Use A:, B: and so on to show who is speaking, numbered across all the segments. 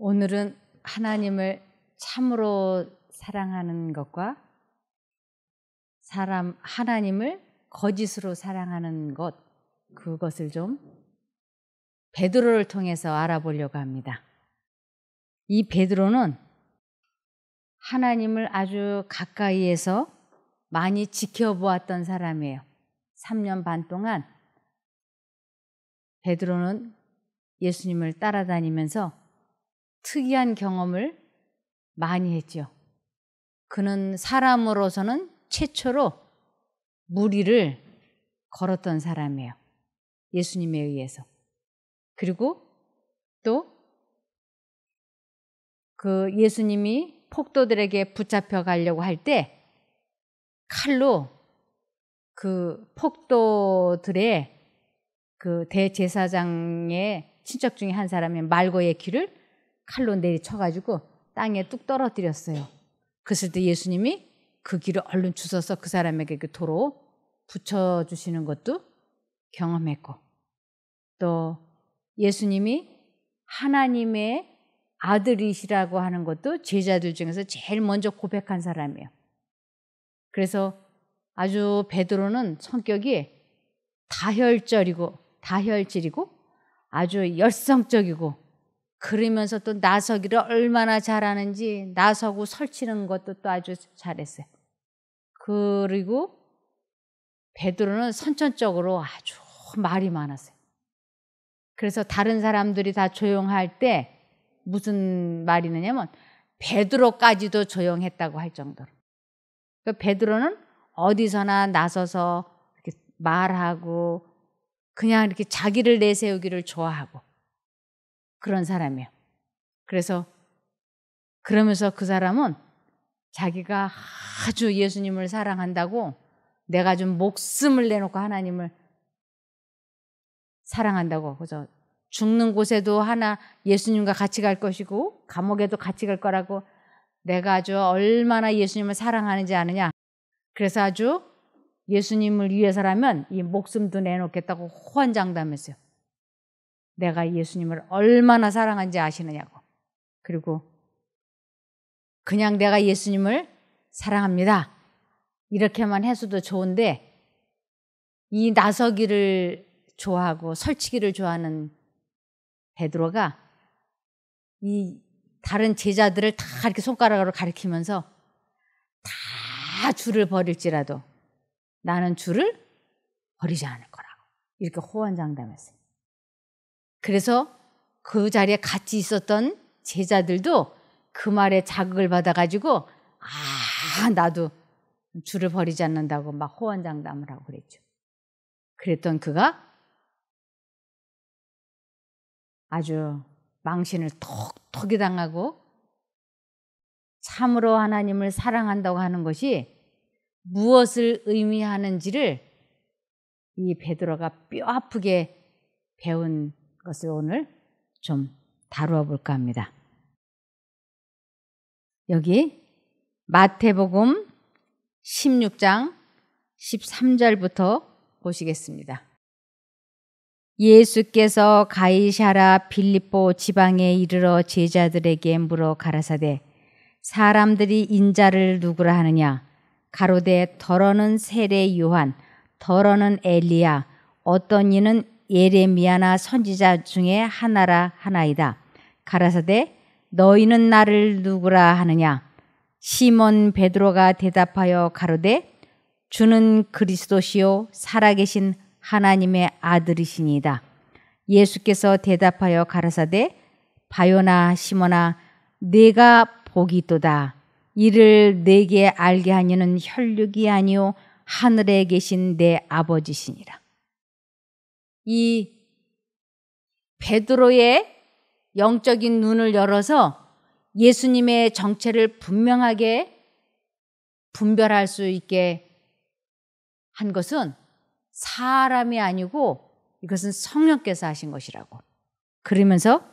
A: 오늘은 하나님을 참으로 사랑하는 것과 하나님을 거짓으로 사랑하는 것, 그것을 좀 베드로를 통해서 알아보려고 합니다. 이 베드로는 하나님을 아주 가까이에서 많이 지켜보았던 사람이에요. 3년 반 동안 베드로는 예수님을 따라다니면서 특이한 경험을 많이 했죠. 그는 사람으로서는 최초로 무리를 걸었던 사람이에요. 예수님에 의해서. 그리고 또 그 예수님이 폭도들에게 붙잡혀 가려고 할 때 칼로 그 폭도들의 그 대제사장의 친척 중에 한 사람의 말고의 귀를 칼로 내리쳐가지고 땅에 뚝 떨어뜨렸어요. 그랬을 때 예수님이 그 귀를 얼른 주워서 그 사람에게 그 도로 붙여주시는 것도 경험했고, 또 예수님이 하나님의 아들이시라고 하는 것도 제자들 중에서 제일 먼저 고백한 사람이에요. 그래서 아주 베드로는 성격이 다혈질이고 아주 열성적이고, 그러면서 또 나서기를 얼마나 잘하는지 나서고 설치는 것도 또 아주 잘했어요. 그리고 베드로는 선천적으로 아주 말이 많았어요. 그래서 다른 사람들이 다 조용할 때 무슨 말이 있느냐면 베드로까지도 조용했다고 할 정도로. 그러니까 베드로는 어디서나 나서서 이렇게 말하고 그냥 이렇게 자기를 내세우기를 좋아하고 그런 사람이에요. 그래서 그러면서 그 사람은 자기가 아주 예수님을 사랑한다고, 내가 좀 목숨을 내놓고 하나님을 사랑한다고, 그래서 죽는 곳에도 예수님과 같이 갈 것이고 감옥에도 같이 갈 거라고, 내가 아주 얼마나 예수님을 사랑하는지 아느냐. 그래서 아주 예수님을 위해서라면 이 목숨도 내놓겠다고 호언장담했어요. 내가 예수님을 얼마나 사랑한지 아시느냐고. 그리고 그냥 내가 예수님을 사랑합니다 이렇게만 해서도 좋은데, 이 나서기를 좋아하고 설치기를 좋아하는 베드로가 이 다른 제자들을 다 이렇게 손가락으로 가리키면서 다 주를 버릴지라도 나는 주를 버리지 않을 거라고 이렇게 호언장담했어요. 그래서 그 자리에 같이 있었던 제자들도 그 말에 자극을 받아가지고 나도 주를 버리지 않는다고 막 호언장담을 하고 그랬죠. 그랬던 그가 아주 망신을 톡톡이 당하고 참으로 하나님을 사랑한다고 하는 것이 무엇을 의미하는지를 이 베드로가 뼈 아프게 배운 것을 오늘 좀 다루어 볼까 합니다. 여기 마태복음 16장 13절부터 보시겠습니다. 예수께서 가이사랴 빌립보 지방에 이르러 제자들에게 물어 가라사대, 사람들이 인자를 누구라 하느냐? 가로되 더러는 세례 요한, 더러는 엘리야, 어떤 이는 예레미야나 선지자 중에 하나라 하나이다. 가라사대 너희는 나를 누구라 하느냐? 시몬 베드로가 대답하여 가로되 주는 그리스도시요 살아계신 하나님의 아들이시니이다. 예수께서 대답하여 가라사대 바요나 시몬아, 네가 복이 있도다. 이를 내게 알게 하니는 혈육이 아니요 하늘에 계신 내 아버지시니라. 이 베드로의 영적인 눈을 열어서 예수님의 정체를 분명하게 분별할 수 있게 한 것은 사람이 아니고 이것은 성령께서 하신 것이라고. 그러면서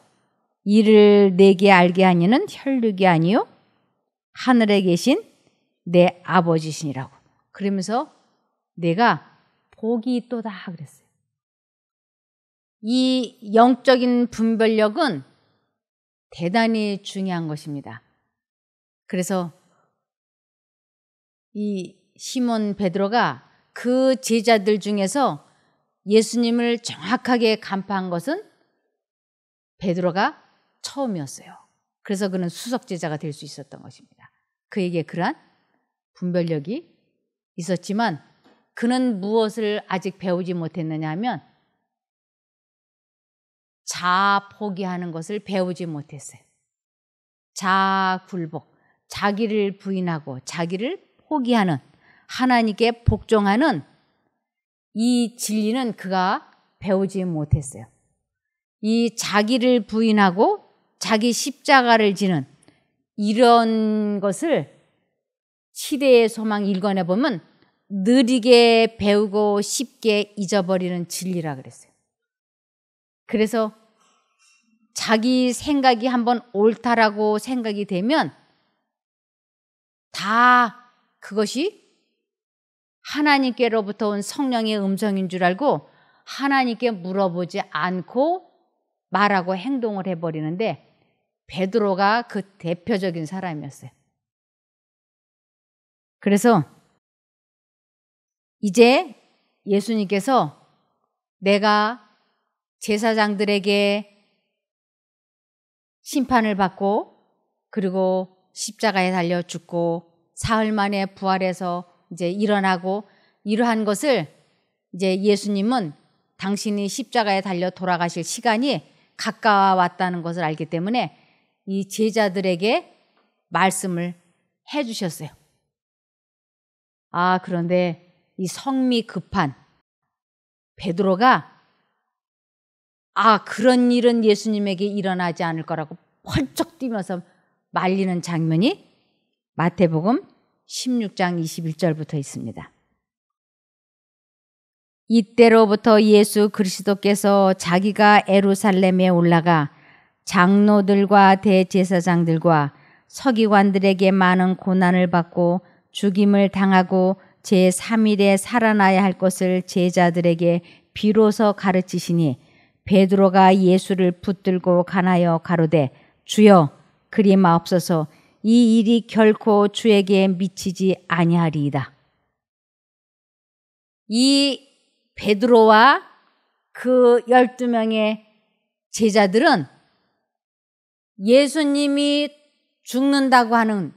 A: 이를 내게 알게 하니는 혈육이 아니요 하늘에 계신 내 아버지시니라고. 그러면서 내가 복이 있도다 그랬어요. 이 영적인 분별력은 대단히 중요한 것입니다. 그래서 이 시몬 베드로가 그 제자들 중에서 예수님을 정확하게 간파한 것은 베드로가 처음이었어요. 그래서 그는 수석 제자가 될 수 있었던 것입니다. 그에게 그러한 분별력이 있었지만 그는 무엇을 아직 배우지 못했느냐 하면 자아 포기하는 것을 배우지 못했어요. 자아 굴복, 자기를 부인하고 자기를 포기하는, 하나님께 복종하는 이 진리는 그가 배우지 못했어요. 이 자기를 부인하고 자기 십자가를 지는 이런 것을 시대의 소망 읽어내 보면 느리게 배우고 쉽게 잊어버리는 진리라 그랬어요. 그래서 자기 생각이 한번 옳다라고 생각이 되면 다 그것이 하나님께로부터 온 성령의 음성인 줄 알고 하나님께 물어보지 않고 말하고 행동을 해버리는데 베드로가 그 대표적인 사람이었어요. 그래서 이제 예수님께서 내가 제사장들에게 심판을 받고 그리고 십자가에 달려 죽고 사흘 만에 부활해서 이제 일어나고 이러한 것을 이제 예수님은 당신이 십자가에 달려 돌아가실 시간이 가까워왔다는 것을 알기 때문에 이 제자들에게 말씀을 해 주셨어요. 그런데 이 성미 급한 베드로가 그런 일은 예수님에게 일어나지 않을 거라고 펄쩍 뛰면서 말리는 장면이 마태복음 16장 21절부터 있습니다. 이때로부터 예수 그리스도께서 자기가 예루살렘에 올라가 장로들과 대제사장들과 서기관들에게 많은 고난을 받고 죽임을 당하고 제3일에 살아나야 할 것을 제자들에게 비로소 가르치시니 베드로가 예수를 붙들고 가나여 가로되 주여 그리 마옵소서 이 일이 결코 주에게 미치지 아니하리이다. 이 베드로와 그 12명의 제자들은 예수님이 죽는다고 하는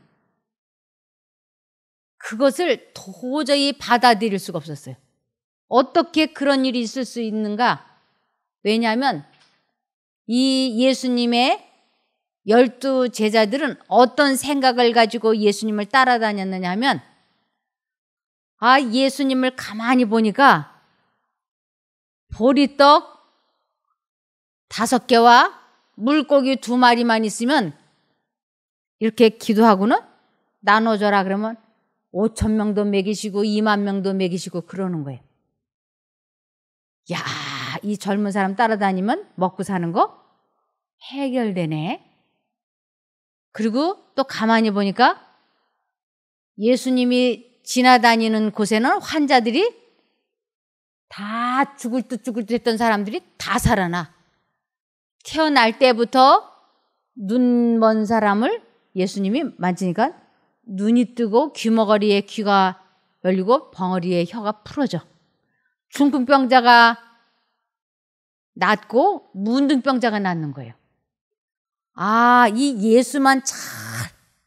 A: 그것을 도저히 받아들일 수가 없었어요. 어떻게 그런 일이 있을 수 있는가? 왜냐하면 이 예수님의 12 제자들은 어떤 생각을 가지고 예수님을 따라다녔느냐 하면 예수님을 가만히 보니까 보리떡 5개와 물고기 2마리만 있으면 이렇게 기도하고는 나눠줘라 그러면 5,000명도 먹이시고 20,000명도 먹이시고 그러는 거예요. 이 젊은 사람 따라다니면 먹고 사는 거 해결되네. 그리고 또 가만히 보니까 예수님이 지나다니는 곳에는 환자들이 다 죽을 듯 했던 사람들이 다 살아나. 태어날 때부터 눈 먼 사람을 예수님이 만지니까 눈이 뜨고 귀머거리에 귀가 열리고 벙어리에 혀가 풀어져. 중풍병자가 낫고 문둥병자가 낫는 거예요. 이 예수만 잘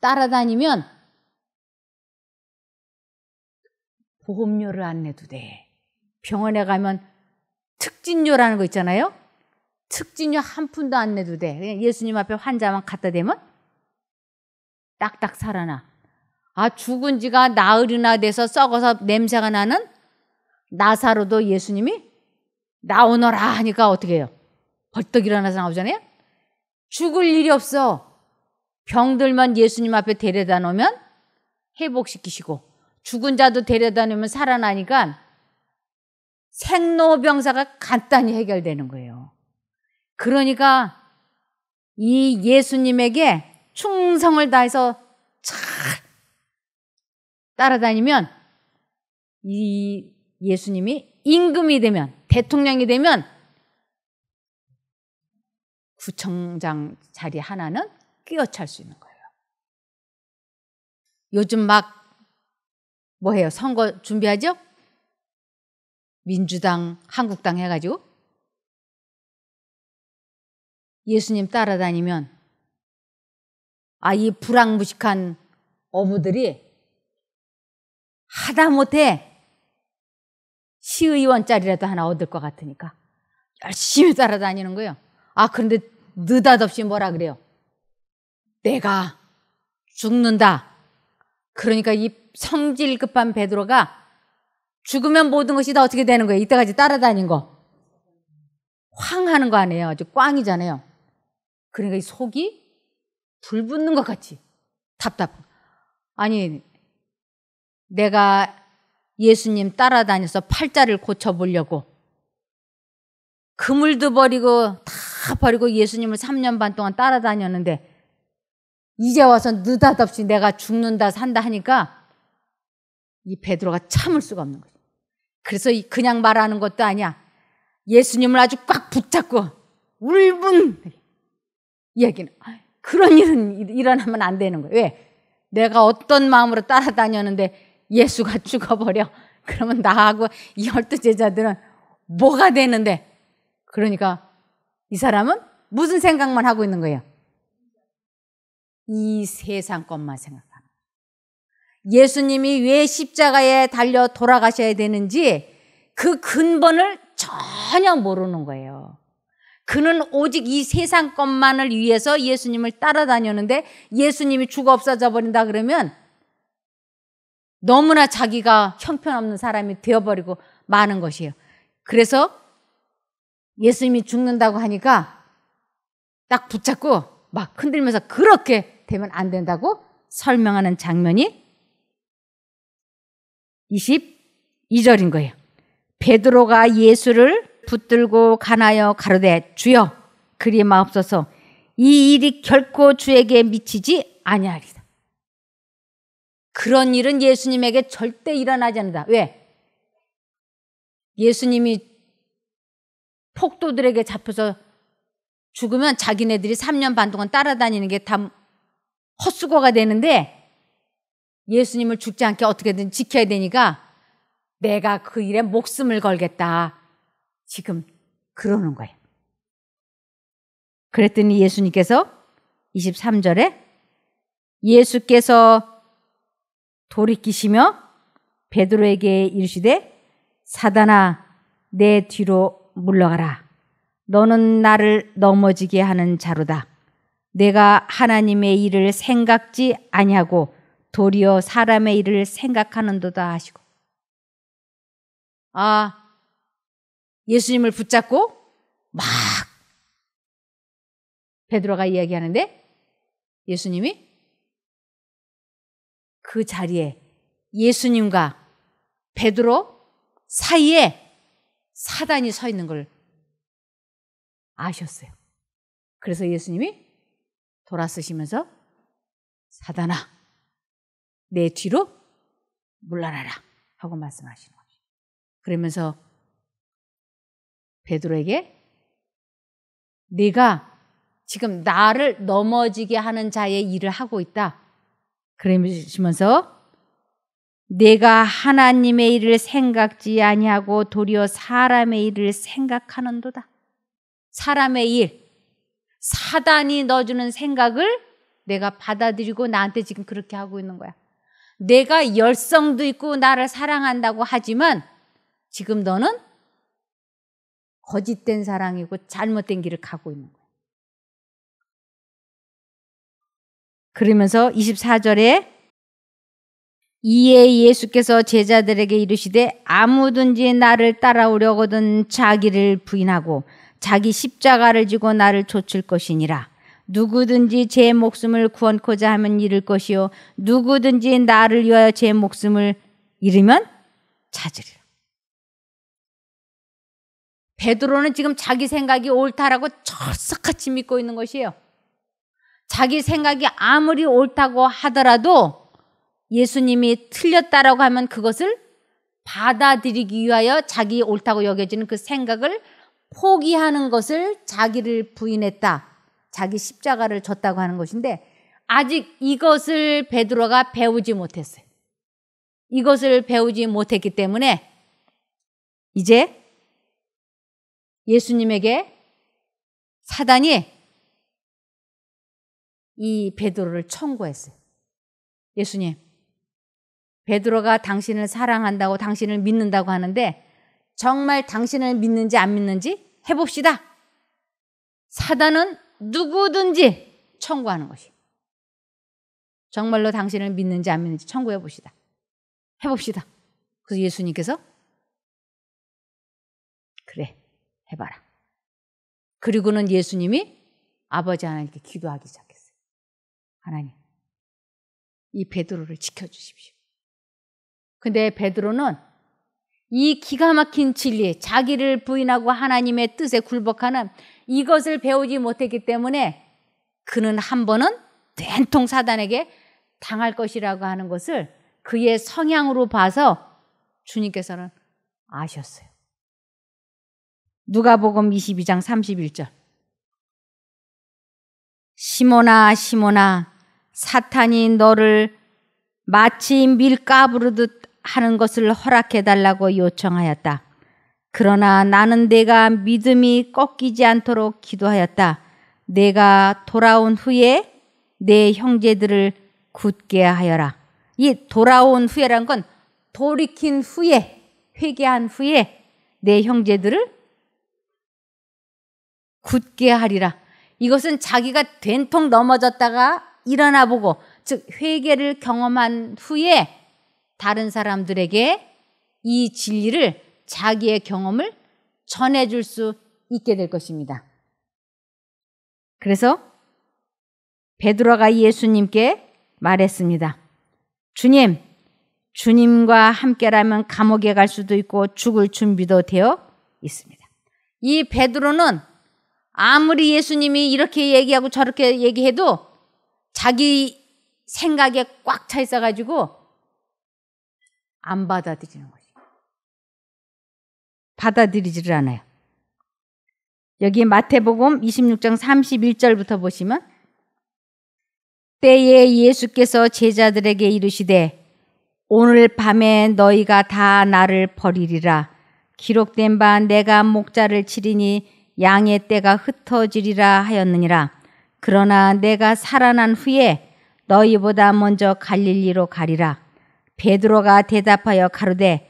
A: 따라다니면 보험료를 안 내도 돼. 병원에 가면 특진료라는 거 있잖아요. 특진료 한 푼도 안 내도 돼. 그냥 예수님 앞에 환자만 갖다 대면 딱딱 살아나. 죽은 지가 나흘이나 돼서 썩어서 냄새가 나는 나사로도 예수님이 나오너라 하니까 어떻게 해요? 벌떡 일어나서 나오잖아요. 죽을 일이 없어. 병들만 예수님 앞에 데려다 놓으면 회복시키시고 죽은 자도 데려다 놓으면 살아나니까 생로병사가 간단히 해결되는 거예요. 그러니까 이 예수님에게 충성을 다해서 잘 따라다니면 이 예수님이 임금이 되면 대통령이 되면 구청장 자리 하나는 끼어찰 수 있는 거예요. 요즘 막 뭐해요? 선거 준비하죠? 민주당, 한국당 해가지고 예수님 따라다니면 이 불황무식한 어부들이 하다못해 시의원 자리라도 하나 얻을 것 같으니까 열심히 따라다니는 거예요. 그런데 느닷없이 뭐라 그래요? 내가 죽는다. 그러니까 이 성질 급한 베드로가 죽으면 모든 것이 다 어떻게 되는 거예요? 이때까지 따라다닌 거. 황하는 거 아니에요. 아주 꽝이잖아요. 그러니까 이 속이 불 붙는 것 같이 답답. 아니, 내가 예수님 따라다녀서 팔자를 고쳐보려고 그물도 버리고 다 버리고 예수님을 3년 반 동안 따라다녔는데 이제 와서 느닷없이 내가 죽는다 산다 하니까 이 베드로가 참을 수가 없는 거죠. 그래서 그냥 말하는 것도 아니야. 예수님을 아주 꽉 붙잡고 울분 이야기는 그런 일은 일어나면 안 되는 거예요. 왜? 내가 어떤 마음으로 따라다녔는데 예수가 죽어버려. 그러면 나하고 이 12제자들은 뭐가 되는데? 그러니까 이 사람은 무슨 생각만 하고 있는 거예요? 이 세상 것만 생각하는 거예요. 예수님이 왜 십자가에 달려 돌아가셔야 되는지 그 근본을 전혀 모르는 거예요. 그는 오직 이 세상 것만을 위해서 예수님을 따라다녔는데 예수님이 죽어 없어져 버린다 그러면 너무나 자기가 형편없는 사람이 되어버리고 마는 것이에요. 그래서 예수님이 죽는다고 하니까 딱 붙잡고 막 흔들면서 그렇게 되면 안 된다고 설명하는 장면이 22절인 거예요. 베드로가 예수를 붙들고 가나여 가로되 주여 그리 마옵소서 이 일이 결코 주에게 미치지 아니하리다. 그런 일은 예수님에게 절대 일어나지 않는다. 왜? 예수님이 폭도들에게 잡혀서 죽으면 자기네들이 3년 반 동안 따라다니는 게 다 헛수고가 되는데 예수님을 죽지 않게 어떻게든 지켜야 되니까 내가 그 일에 목숨을 걸겠다. 지금 그러는 거예요. 그랬더니 예수님께서 23절에 예수께서 돌이키시며 베드로에게 이르시되 사단아 내 뒤로 물러가라. 너는 나를 넘어지게 하는 자로다. 내가 하나님의 일을 생각지 아니하고 도리어 사람의 일을 생각하는도다 하시고. 예수님을 붙잡고 막 베드로가 이야기하는데 예수님이 그 자리에 예수님과 베드로 사이에 사단이 서 있는 걸 아셨어요. 그래서 예수님이 돌아서시면서 사단아 내 뒤로 물러나라 하고 말씀하시는 거죠. 그러면서 베드로에게 네가 지금 나를 넘어지게 하는 자의 일을 하고 있다. 그러시면서 내가 하나님의 일을 생각지 아니하고 도리어 사람의 일을 생각하는도다. 사람의 일, 사단이 넣어주는 생각을 내가 받아들이고 나한테 지금 그렇게 하고 있는 거야. 내가 열성도 있고 나를 사랑한다고 하지만 지금 너는 거짓된 사랑이고 잘못된 길을 가고 있는 거야. 그러면서 24절에 이에 예수께서 제자들에게 이르시되 아무든지 나를 따라오려거든 자기를 부인하고 자기 십자가를 지고 나를 좇을 것이니라. 누구든지 제 목숨을 구원코자 하면 잃을 것이요 누구든지 나를 위하여 제 목숨을 잃으면 찾으리라. 베드로는 지금 자기 생각이 옳다라고 철석같이 믿고 있는 것이에요. 자기 생각이 아무리 옳다고 하더라도 예수님이 틀렸다라고 하면 그것을 받아들이기 위하여 자기 옳다고 여겨지는 그 생각을 포기하는 것을 자기를 부인했다. 자기 십자가를 졌다고 하는 것인데 아직 이것을 베드로가 배우지 못했어요. 이것을 배우지 못했기 때문에 이제 예수님에게 사단이 이 베드로를 청구했어요. 예수님, 베드로가 당신을 사랑한다고 당신을 믿는다고 하는데 정말 당신을 믿는지 안 믿는지 해봅시다. 사단은 누구든지 청구하는 것이. 정말로 당신을 믿는지 안 믿는지 청구해 봅시다. 해봅시다. 그래서 예수님께서 그래, 해봐라. 그리고는 예수님이 아버지 하나님께 기도하기 시작했어요. 하나님, 이 베드로를 지켜주십시오. 근데 베드로는 이 기가 막힌 진리, 자기를 부인하고 하나님의 뜻에 굴복하는 이것을 배우지 못했기 때문에 그는 한 번은 된통 사단에게 당할 것이라고 하는 것을 그의 성향으로 봐서 주님께서는 아셨어요. 누가복음 22장 31절. 시몬아 시몬아 사탄이 너를 마치 밀 까부르듯 하는 것을 허락해달라고 요청하였다. 그러나 나는 내가 믿음이 꺾이지 않도록 기도하였다. 내가 돌아온 후에 내 형제들을 굳게 하여라. 이 돌아온 후에란 건 돌이킨 후에, 회개한 후에 내 형제들을 굳게 하리라. 이것은 자기가 된통 넘어졌다가 일어나 보고, 즉 회개를 경험한 후에 다른 사람들에게 이 진리를, 자기의 경험을 전해줄 수 있게 될 것입니다. 그래서 베드로가 예수님께 말했습니다. 주님, 주님과 함께라면 감옥에 갈 수도 있고 죽을 준비도 되어 있습니다. 이 베드로는 아무리 예수님이 이렇게 얘기하고 저렇게 얘기해도 자기 생각에 꽉 차 있어가지고 안 받아들이는 거죠. 받아들이지를 않아요. 여기 마태복음 26장 31절부터 보시면, 때에 예수께서 제자들에게 이르시되 오늘 밤에 너희가 다 나를 버리리라. 기록된 바 내가 목자를 치리니 양의 떼가 흩어지리라 하였느니라. 그러나 내가 살아난 후에 너희보다 먼저 갈릴리로 가리라. 베드로가 대답하여 가로되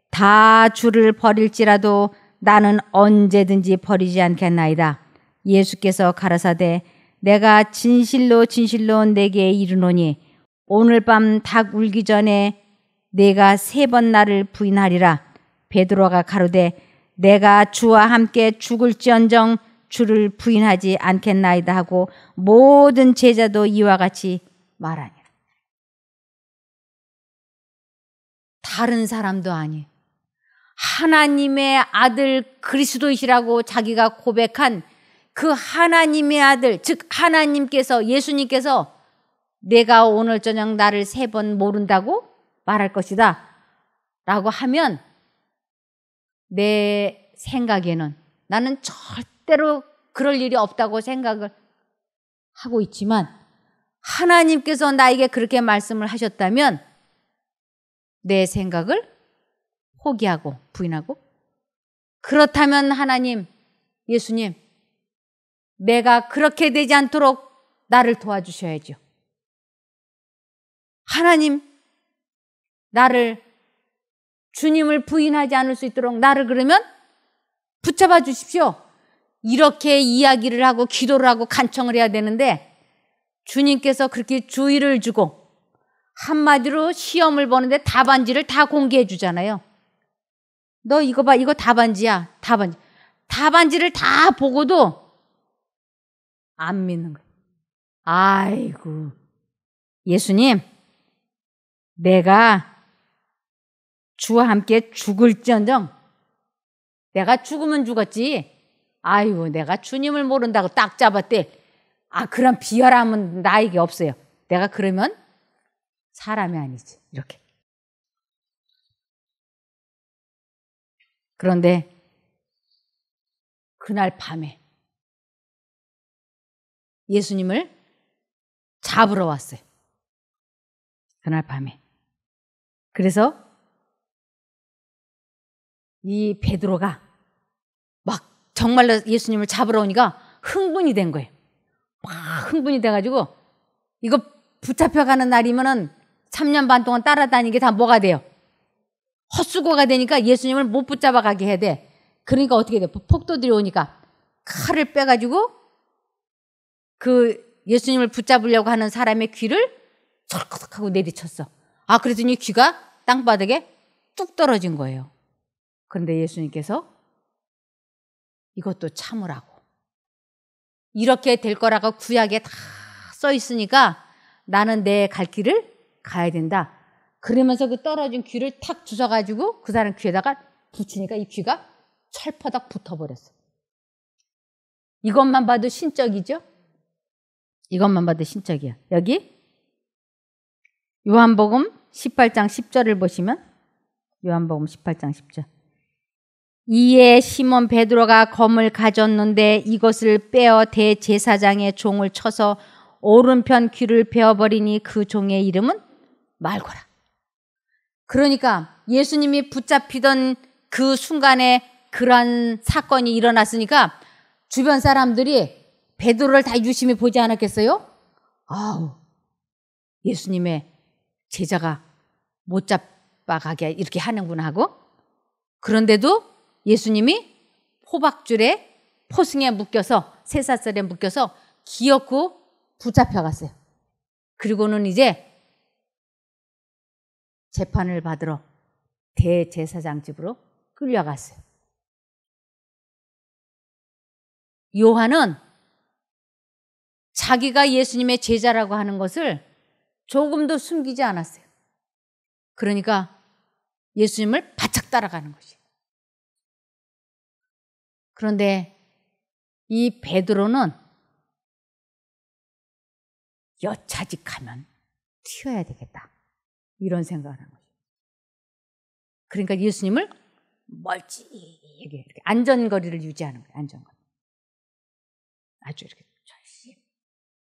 A: 다 주를 버릴지라도 나는 언제든지 버리지 않겠나이다. 예수께서 가라사대 내가 진실로 진실로 내게 이르노니 오늘 밤 닭 울기 전에 내가 3번 나를 부인하리라. 베드로가 가로되 내가 주와 함께 죽을지언정 주를 부인하지 않겠나이다 하고 모든 제자도 이와 같이 말하니라. 다른 사람도 아니에요. 하나님의 아들 그리스도이시라고 자기가 고백한 그 하나님의 아들, 즉 하나님께서, 예수님께서 내가 오늘 저녁 나를 3번 모른다고 말할 것이다 라고 하면 내 생각에는 나는 절대로 그럴 일이 없다고 생각을 하고 있지만 하나님께서 나에게 그렇게 말씀을 하셨다면 내 생각을 포기하고 부인하고, 그렇다면 하나님, 예수님, 내가 그렇게 되지 않도록 나를 도와주셔야죠. 하나님, 나를, 주님을 부인하지 않을 수 있도록 나를 그러면 붙잡아 주십시오. 이렇게 이야기를 하고 기도를 하고 간청을 해야 되는데 주님께서 그렇게 주의를 주고 한마디로 시험을 보는데 답안지를 다 공개해 주잖아요. 너 이거 봐, 이거 답안지야. 답안지. 답안지를 다 보고도 안 믿는 거예요. 아이고, 예수님, 내가 주와 함께 죽을지언정, 내가 죽으면 죽었지. 아이고, 내가 주님을 모른다고 딱 잡았대. 그런 비열함은 나에게 없어요. 내가 그러면 사람이 아니지. 이렇게. 그런데 그날 밤에 예수님을 잡으러 왔어요. 그날 밤에. 그래서 이 베드로가 막 정말로 예수님을 잡으러 오니까 흥분이 된 거예요. 막 흥분이 돼가지고 이거 붙잡혀가는 날이면은 3년 반 동안 따라다니는 게 다 뭐가 돼요? 헛수고가 되니까 예수님을 못 붙잡아가게 해야 돼. 그러니까 어떻게 돼? 폭도들이 오니까 칼을 빼가지고 그 예수님을 붙잡으려고 하는 사람의 귀를 철컥 하고 내리쳤어. 아, 그랬더니 귀가 땅바닥에 뚝 떨어진 거예요. 그런데 예수님께서 이것도 참으라고. 이렇게 될 거라고 구약에 다 써 있으니까 나는 내 갈 길을 가야 된다. 그러면서 그 떨어진 귀를 탁 주워가지고 그 사람 귀에다가 붙이니까 이 귀가 철퍼덕 붙어버렸어. 이것만 봐도 신적이죠? 이것만 봐도 신적이야. 여기 요한복음 18장 10절을 보시면 요한복음 18장 10절. 이에 시몬 베드로가 검을 가졌는데 이것을 빼어 대제사장의 종을 쳐서 오른편 귀를 베어버리니 그 종의 이름은 말고라. 그러니까 예수님이 붙잡히던 그 순간에 그러한 사건이 일어났으니까 주변 사람들이 베드로를 다 유심히 보지 않았겠어요? 아우, 예수님의 제자가 못 잡아가게 이렇게 하는구나 하고. 그런데도 예수님이 호박줄에 포승에 묶여서 쇠사슬에 묶여서 기어코 붙잡혀갔어요. 그리고는 이제 재판을 받으러 대제사장 집으로 끌려갔어요. 요한은 자기가 예수님의 제자라고 하는 것을 조금도 숨기지 않았어요. 그러니까 예수님을 바짝 따라가는 것이에요. 그런데 이 베드로는 여차직하면 튀어야 되겠다. 이런 생각을 한 거죠. 그러니까 예수님을 멀찍이 이렇게 안전거리를 유지하는 거예요. 안전거리. 아주 이렇게 절실히.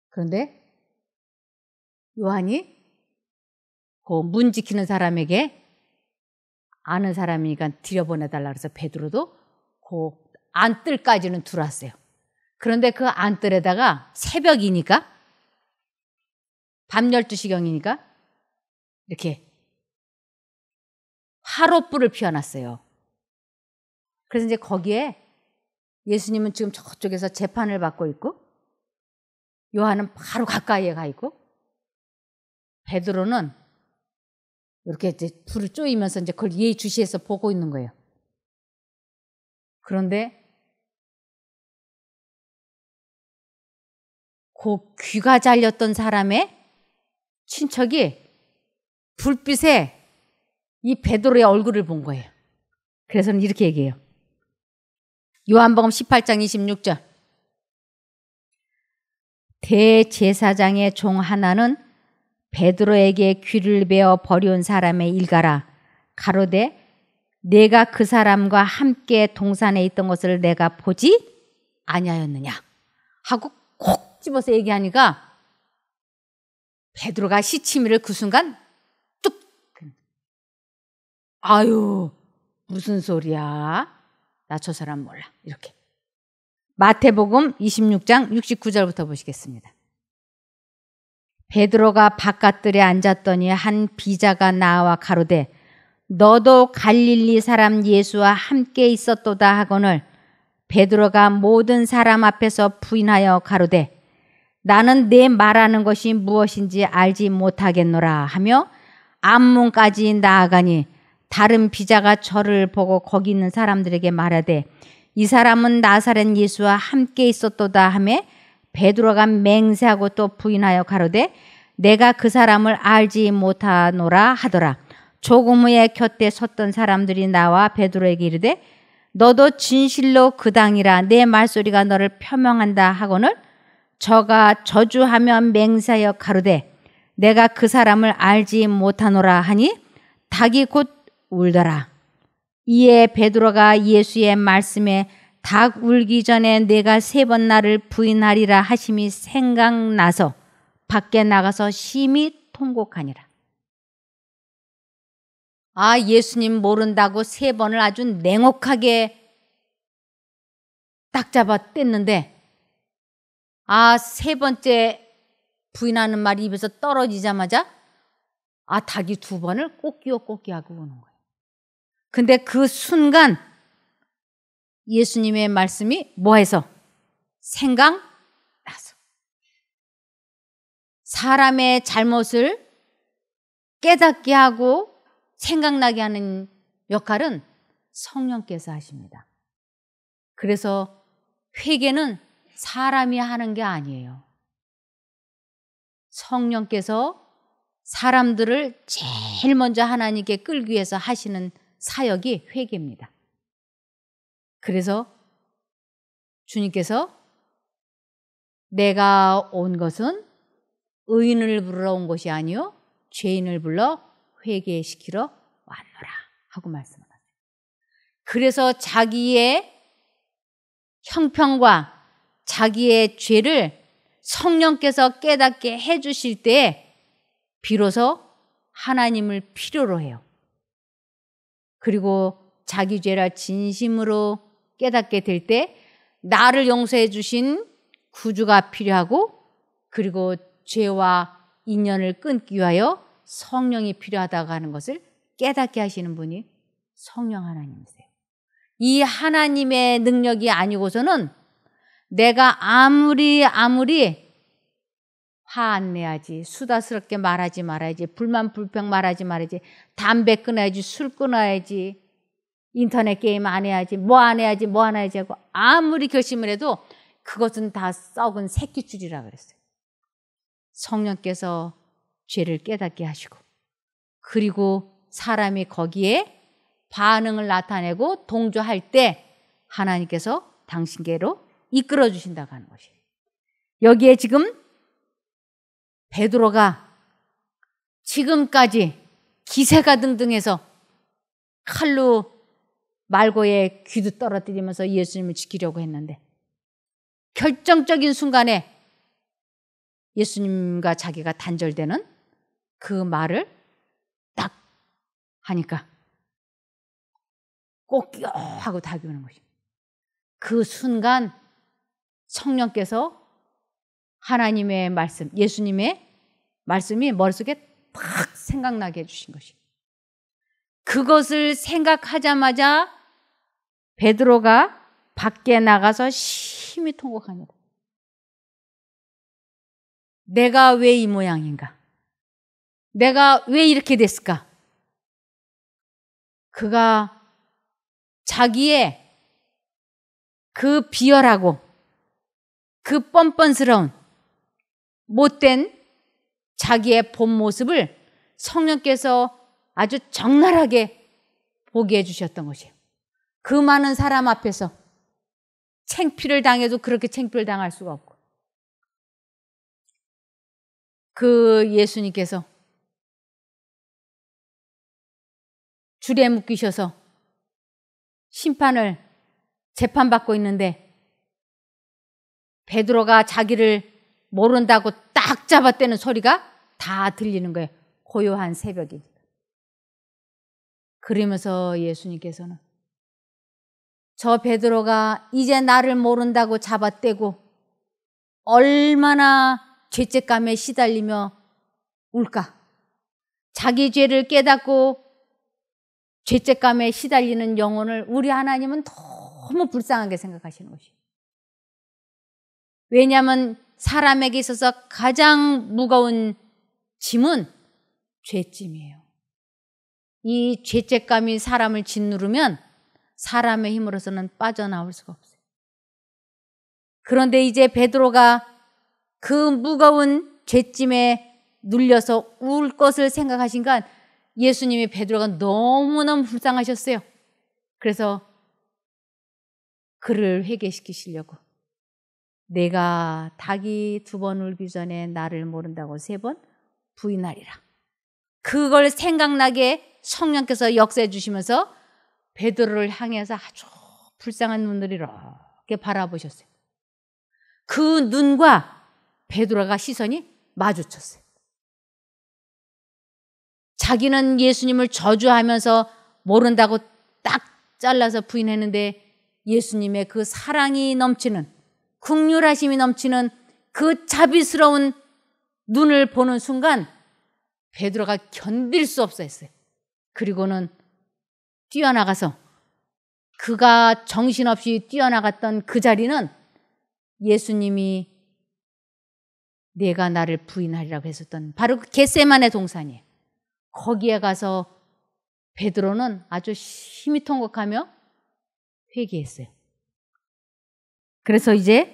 A: 그런데 요한이 그 문 지키는 사람에게 아는 사람이니까 들여보내달라 그래서 베드로도 그 안뜰까지는 들어왔어요. 그런데 그 안뜰에다가 새벽이니까 밤 12시경이니까 이렇게 화롯불을 피워놨어요. 그래서 이제 거기에 예수님은 지금 저쪽에서 재판을 받고 있고 요한은 바로 가까이에 가 있고 베드로는 이렇게 이제 불을 쪼이면서 이제 그걸 예의주시해서 보고 있는 거예요. 그런데 그 귀가 잘렸던 사람의 친척이 불빛에 이 베드로의 얼굴을 본 거예요. 그래서는 이렇게 얘기해요. 요한복음 18장 26절. 대제사장의 종 하나는 베드로에게 귀를 베어 버려온 사람의 일가라. 가로되 내가 그 사람과 함께 동산에 있던 것을 내가 보지 아니하였느냐 하고 콕 집어서 얘기하니까 베드로가 시치미를 그 순간 뚝. 아유, 무슨 소리야? 나 저 사람 몰라. 이렇게. 마태복음 26장 69절부터 보시겠습니다. 베드로가 바깥들에 앉았더니 한 비자가 나와 가로되 너도 갈릴리 사람 예수와 함께 있었도다 하거늘 베드로가 모든 사람 앞에서 부인하여 가로되 나는 내 말하는 것이 무엇인지 알지 못하겠노라 하며 앞문까지 나아가니 다른 비자가 저를 보고 거기 있는 사람들에게 말하되 이 사람은 나사렛 예수와 함께 있었도다 하며 베드로가 맹세하고 또 부인하여 가로되 내가 그 사람을 알지 못하노라 하더라. 조금 후에 곁에 섰던 사람들이 나와 베드로에게 이르되 너도 진실로 그 당이라 내 말소리가 너를 표명한다 하거늘 저가 저주하며 맹세하여 가로되 내가 그 사람을 알지 못하노라 하니 닭이 곧 울더라. 이에 베드로가 예수의 말씀에 닭 울기 전에 내가 3번 나를 부인하리라 하심이 생각나서 밖에 나가서 심히 통곡하니라. 아, 예수님 모른다고 3번을 아주 냉혹하게 딱 잡아 뗐는데, 아, 3번째 부인하는 말이 입에서 떨어지자마자 닭이 2번을 꼬끼요 꼬끼 하고 오는 거예요. 근데 그 순간 예수님의 말씀이 뭐해서? 생각나서. 사람의 잘못을 깨닫게 하고 생각나게 하는 역할은 성령께서 하십니다. 그래서 회개는 사람이 하는 게 아니에요. 성령께서 사람들을 제일 먼저 하나님께 끌기 위해서 하시는 사역이 회개입니다. 그래서 주님께서 내가 온 것은 의인을 부르러 온 것이 아니요 죄인을 불러 회개시키러 왔노라 하고 말씀하셨어요. 그래서 자기의 형편과 자기의 죄를 성령께서 깨닫게 해주실 때 비로소 하나님을 필요로 해요. 그리고 자기 죄를 진심으로 깨닫게 될 때 나를 용서해 주신 구주가 필요하고, 그리고 죄와 인연을 끊기 위하여 성령이 필요하다고 하는 것을 깨닫게 하시는 분이 성령 하나님이세요. 이 하나님의 능력이 아니고서는 내가 아무리 화 안 내야지, 수다스럽게 말하지 말아야지, 불만 불평 말하지 말아야지, 담배 끊어야지, 술 끊어야지, 인터넷 게임 안 해야지, 뭐 안 해야지 하고 아무리 결심을 해도 그것은 다 썩은 새끼줄이라 그랬어요. 성령께서 죄를 깨닫게 하시고, 그리고 사람이 거기에 반응을 나타내고 동조할 때 하나님께서 당신께로 이끌어 주신다고 하는 것이에요. 여기에 지금 베드로가 지금까지 기세가 등등해서 칼로 말고의 귀도 떨어뜨리면서 예수님을 지키려고 했는데, 결정적인 순간에 예수님과 자기가 단절되는 그 말을 딱 하니까 꼬끼요 하고 닭이 오는 것입니다. 그 순간 성령께서 하나님의 말씀, 예수님의 말씀이 머릿속에 딱 생각나게 해주신 것입니다. 그것을 생각하자마자 베드로가 밖에 나가서 심히 통곡합니다. 내가 왜 이 모양인가? 내가 왜 이렇게 됐을까? 그가 자기의 그 비열하고 그 뻔뻔스러운 못된 자기의 본 모습을 성령께서 아주 적나라하게 보게 해주셨던 것이에요. 그 많은 사람 앞에서 창피를 당해도 그렇게 창피를 당할 수가 없고, 그 예수님께서 줄에 묶이셔서 심판을 재판받고 있는데 베드로가 자기를 모른다고 딱 잡아떼는 소리가 다 들리는 거예요. 고요한 새벽이. 그러면서 예수님께서는 저 베드로가 이제 나를 모른다고 잡아떼고 얼마나 죄책감에 시달리며 울까? 자기 죄를 깨닫고 죄책감에 시달리는 영혼을 우리 하나님은 너무 불쌍하게 생각하시는 것이에요. 왜냐하면 사람에게 있어서 가장 무거운 짐은 죄짐이에요. 이 죄책감이 사람을 짓누르면 사람의 힘으로서는 빠져나올 수가 없어요. 그런데 이제 베드로가 그 무거운 죄짐에 눌려서 울 것을 생각하신간 예수님이 베드로가 너무너무 불쌍하셨어요. 그래서 그를 회개시키시려고 내가 닭이 2번 울기 전에 나를 모른다고 3번 부인하리라. 그걸 생각나게 성령께서 역사해 주시면서 베드로를 향해서 아주 불쌍한 눈으로 이렇게 바라보셨어요. 그 눈과 베드로가 시선이 마주쳤어요. 자기는 예수님을 저주하면서 모른다고 딱 잘라서 부인했는데 예수님의 그 사랑이 넘치는, 긍휼하심이 넘치는 그 자비스러운 눈을 보는 순간 베드로가 견딜 수 없어 했어요. 그리고는 뛰어나가서, 그가 정신없이 뛰어나갔던 그 자리는 예수님이 내가 나를 부인하리라고 했었던 바로 그 겟세마네 동산이에요. 거기에 가서 베드로는 아주 힘이 통곡하며 회개했어요. 그래서 이제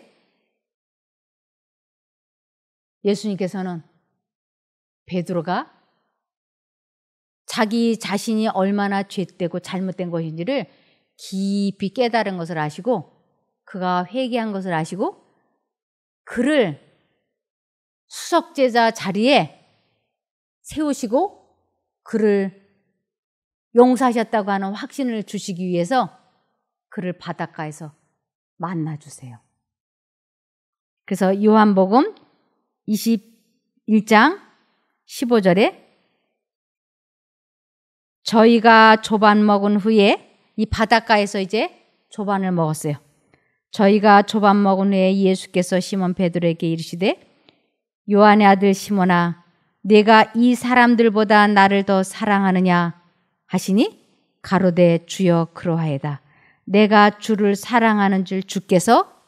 A: 예수님께서는 베드로가 자기 자신이 얼마나 죄되고 잘못된 것인지를 깊이 깨달은 것을 아시고, 그가 회개한 것을 아시고, 그를 수석제자 자리에 세우시고 그를 용서하셨다고 하는 확신을 주시기 위해서 그를 바닷가에서 만나주세요. 그래서 요한복음 21장 15절에 저희가 조반 먹은 후에, 이 바닷가에서 이제 조반을 먹었어요. 저희가 조반 먹은 후에 예수께서 시몬 베드로에게 이르시되 요한의 아들 시몬아, 내가 이 사람들보다 나를 더 사랑하느냐 하시니 가로되 주여 그러하이다. 내가 주를 사랑하는 줄 주께서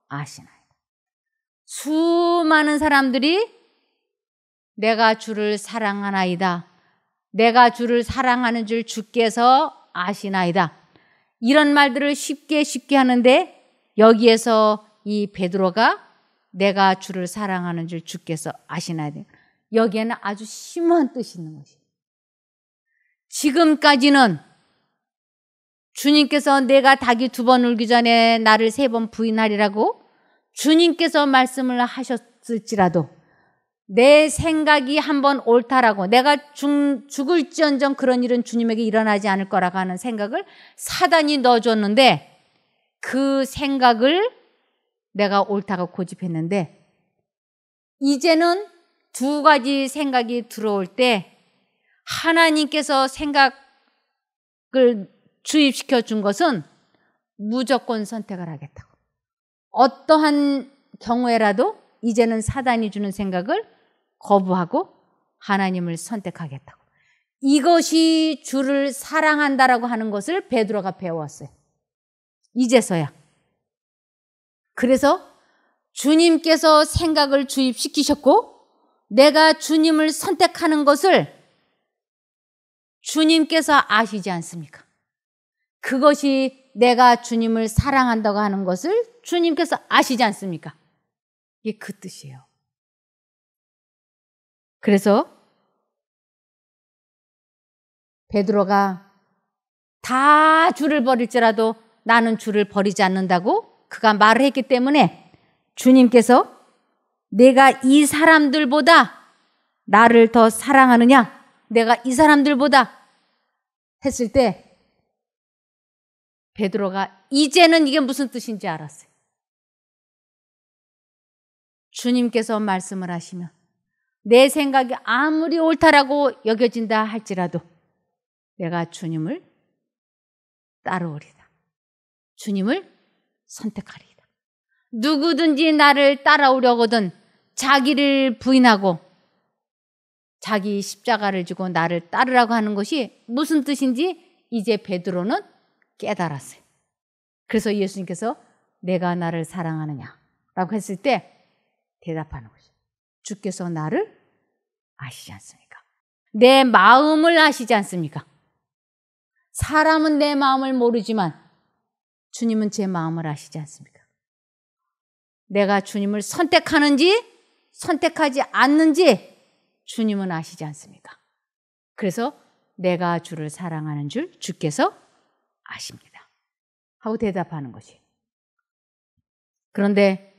A: 아시나이다. 수많은 사람들이 내가 주를 사랑하나이다, 내가 주를 사랑하는 줄 주께서 아시나이다, 이런 말들을 쉽게 하는데 여기에서 이 베드로가 내가 주를 사랑하는 줄 주께서 아시나이다, 여기에는 아주 심한 뜻이 있는 것이에요. 지금까지는 주님께서 내가 닭이 2번 울기 전에 나를 3번 부인하리라고 주님께서 말씀을 하셨을지라도 내 생각이 한번 옳다라고, 내가 죽을지언정 그런 일은 주님에게 일어나지 않을 거라고 하는 생각을 사단이 넣어줬는데, 그 생각을 내가 옳다고 고집했는데 이제는 2가지 생각이 들어올 때 하나님께서 생각을 주입시켜 준 것은 무조건 선택을 하겠다고. 어떠한 경우에라도 이제는 사단이 주는 생각을 거부하고 하나님을 선택하겠다고. 이것이 주를 사랑한다라고 하는 것을 베드로가 배웠어요. 이제서야. 그래서 주님께서 생각을 주입시키셨고 내가 주님을 선택하는 것을 주님께서 아시지 않습니까? 그것이 내가 주님을 사랑한다고 하는 것을 주님께서 아시지 않습니까? 이게 그 뜻이에요. 그래서 베드로가 다 주를 버릴지라도 나는 주를 버리지 않는다고 그가 말을 했기 때문에 주님께서 내가 이 사람들보다 나를 더 사랑하느냐, 내가 이 사람들보다 했을 때 베드로가 이제는 이게 무슨 뜻인지 알았어요. 주님께서 말씀을 하시면 내 생각이 아무리 옳다라고 여겨진다 할지라도 내가 주님을 따르오리다. 주님을 선택하리이다. 누구든지 나를 따라오려거든 자기를 부인하고 자기 십자가를 지고 나를 따르라고 하는 것이 무슨 뜻인지 이제 베드로는 깨달았어요. 그래서 예수님께서 내가 나를 사랑하느냐라고 했을 때 대답하는 거죠. 주께서 나를 아시지 않습니까? 내 마음을 아시지 않습니까? 사람은 내 마음을 모르지만 주님은 제 마음을 아시지 않습니까? 내가 주님을 선택하는지 선택하지 않는지 주님은 아시지 않습니까? 그래서 내가 주를 사랑하는 줄 주께서 아십니다. 하고 대답하는 것이. 그런데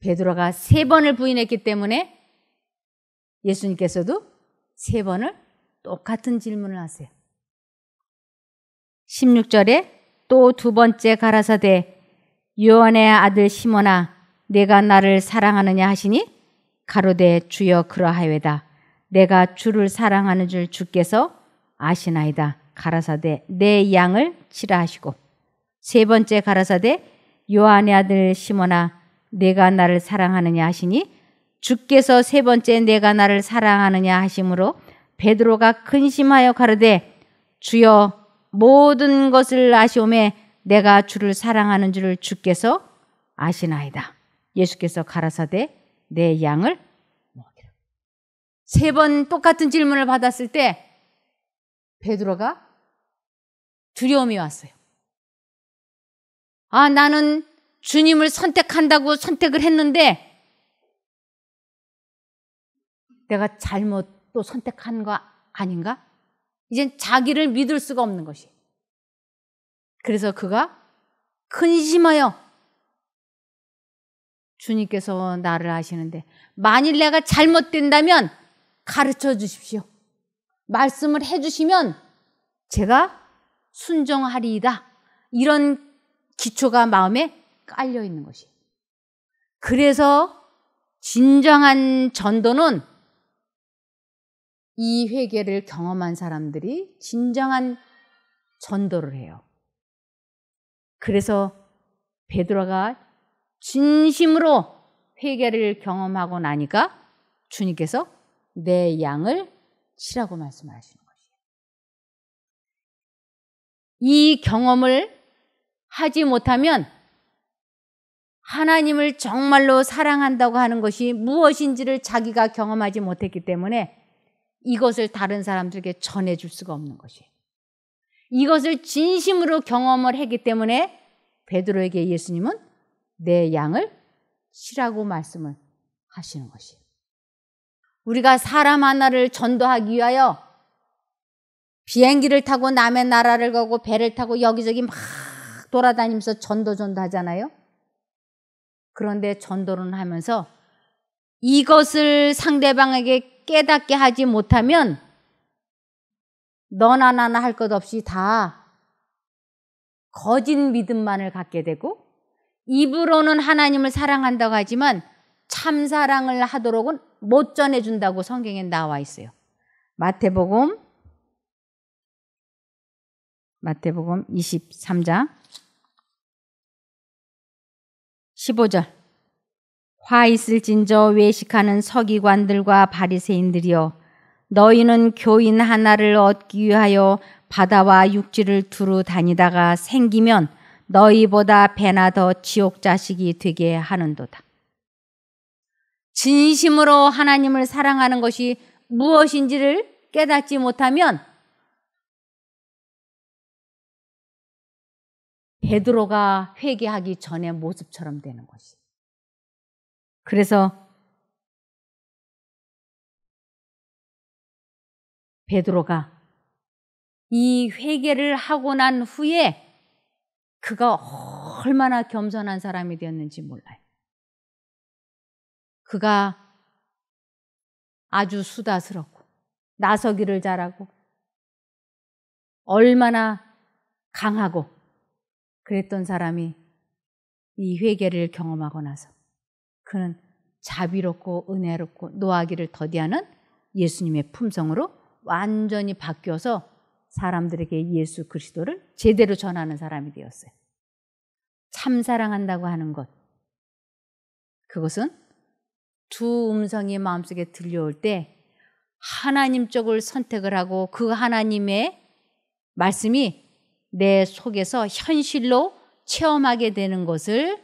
A: 베드로가 3번을 부인했기 때문에 예수님께서도 3번을 똑같은 질문을 하세요. 16절에 또 두 번째 가라사대 요한의 아들 시몬아 내가 나를 사랑하느냐 하시니 가로되 주여 그러하여다. 내가 주를 사랑하는 줄 주께서 아시나이다. 가라사대 내 양을 치라 하시고 세 번째 가라사대 요한의 아들 시몬아 내가 나를 사랑하느냐 하시니 주께서 세 번째 내가 나를 사랑하느냐 하심으로 베드로가 근심하여 가로되 주여 모든 것을 아시오매 내가 주를 사랑하는 줄을 주께서 아시나이다. 예수께서 가라사대 내 양을 먹이라. 세 번 똑같은 질문을 받았을 때 베드로가 두려움이 왔어요. 아, 나는 주님을 선택한다고 선택을 했는데 내가 잘못 또 선택한 거 아닌가? 이젠 자기를 믿을 수가 없는 것이. 그래서 그가 근심하여 주님께서 나를 아시는데 만일 내가 잘못된다면 가르쳐 주십시오. 말씀을 해 주시면 제가 순종하리이다. 이런 기초가 마음에 깔려 있는 것이. 그래서 진정한 전도는 이 회개를 경험한 사람들이 진정한 전도를 해요. 그래서 베드로가 진심으로 회개를 경험하고 나니까 주님께서 내 양을 치라고 말씀하시는 것이에요. 이 경험을 하지 못하면 하나님을 정말로 사랑한다고 하는 것이 무엇인지를 자기가 경험하지 못했기 때문에 이것을 다른 사람들에게 전해줄 수가 없는 것이에요. 이것을 진심으로 경험을 했기 때문에 베드로에게 예수님은 내 양을 치라고 말씀을 하시는 것이에요. 우리가 사람 하나를 전도하기 위하여 비행기를 타고 남의 나라를 가고 배를 타고 여기저기 막 돌아다니면서 전도 하잖아요. 그런데 전도를 하면서 이것을 상대방에게 깨닫게 하지 못하면 너나 나나 할 것 없이 다 거짓 믿음만을 갖게 되고 입으로는 하나님을 사랑한다고 하지만 참 사랑을 하도록은 못 전해준다고 성경에 나와 있어요. 마태복음 23장 15절 화 있을진저 외식하는 서기관들과 바리새인들이여 너희는 교인 하나를 얻기 위하여 바다와 육지를 두루 다니다가 생기면 너희보다 배나 더 지옥 자식이 되게 하는도다. 진심으로 하나님을 사랑하는 것이 무엇인지를 깨닫지 못하면 베드로가 회개하기 전의 모습처럼 되는 것이. 그래서 베드로가 이 회개를 하고 난 후에 그가 얼마나 겸손한 사람이 되었는지 몰라요. 그가 아주 수다스럽고 나서기를 잘하고 얼마나 강하고 그랬던 사람이 이 회개를 경험하고 나서 그는 자비롭고 은혜롭고 노하기를 더디하는 예수님의 품성으로 완전히 바뀌어서 사람들에게 예수 그리스도를 제대로 전하는 사람이 되었어요. 참 사랑한다고 하는 것, 그것은 두 음성이 마음속에 들려올 때 하나님 쪽을 선택을 하고 그 하나님의 말씀이 내 속에서 현실로 체험하게 되는 것을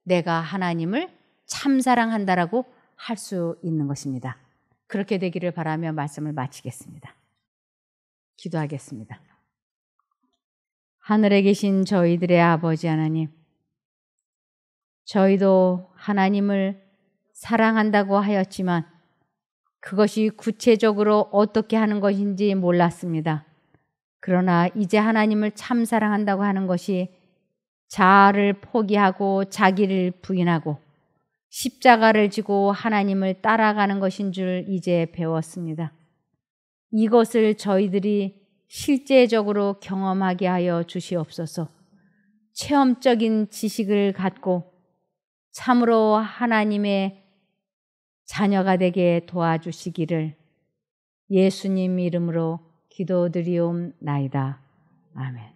A: 내가 하나님을 참 사랑한다라고 할 수 있는 것입니다. 그렇게 되기를 바라며 말씀을 마치겠습니다. 기도하겠습니다. 하늘에 계신 저희들의 아버지 하나님, 저희도 하나님을 사랑한다고 하였지만 그것이 구체적으로 어떻게 하는 것인지 몰랐습니다. 그러나 이제 하나님을 참 사랑한다고 하는 것이 자아를 포기하고 자기를 부인하고 십자가를 지고 하나님을 따라가는 것인 줄 이제 배웠습니다. 이것을 저희들이 실제적으로 경험하게 하여 주시옵소서. 체험적인 지식을 갖고 참으로 하나님의 자녀가 되게 도와주시기를 예수님 이름으로 기도드리옵나이다. 아멘.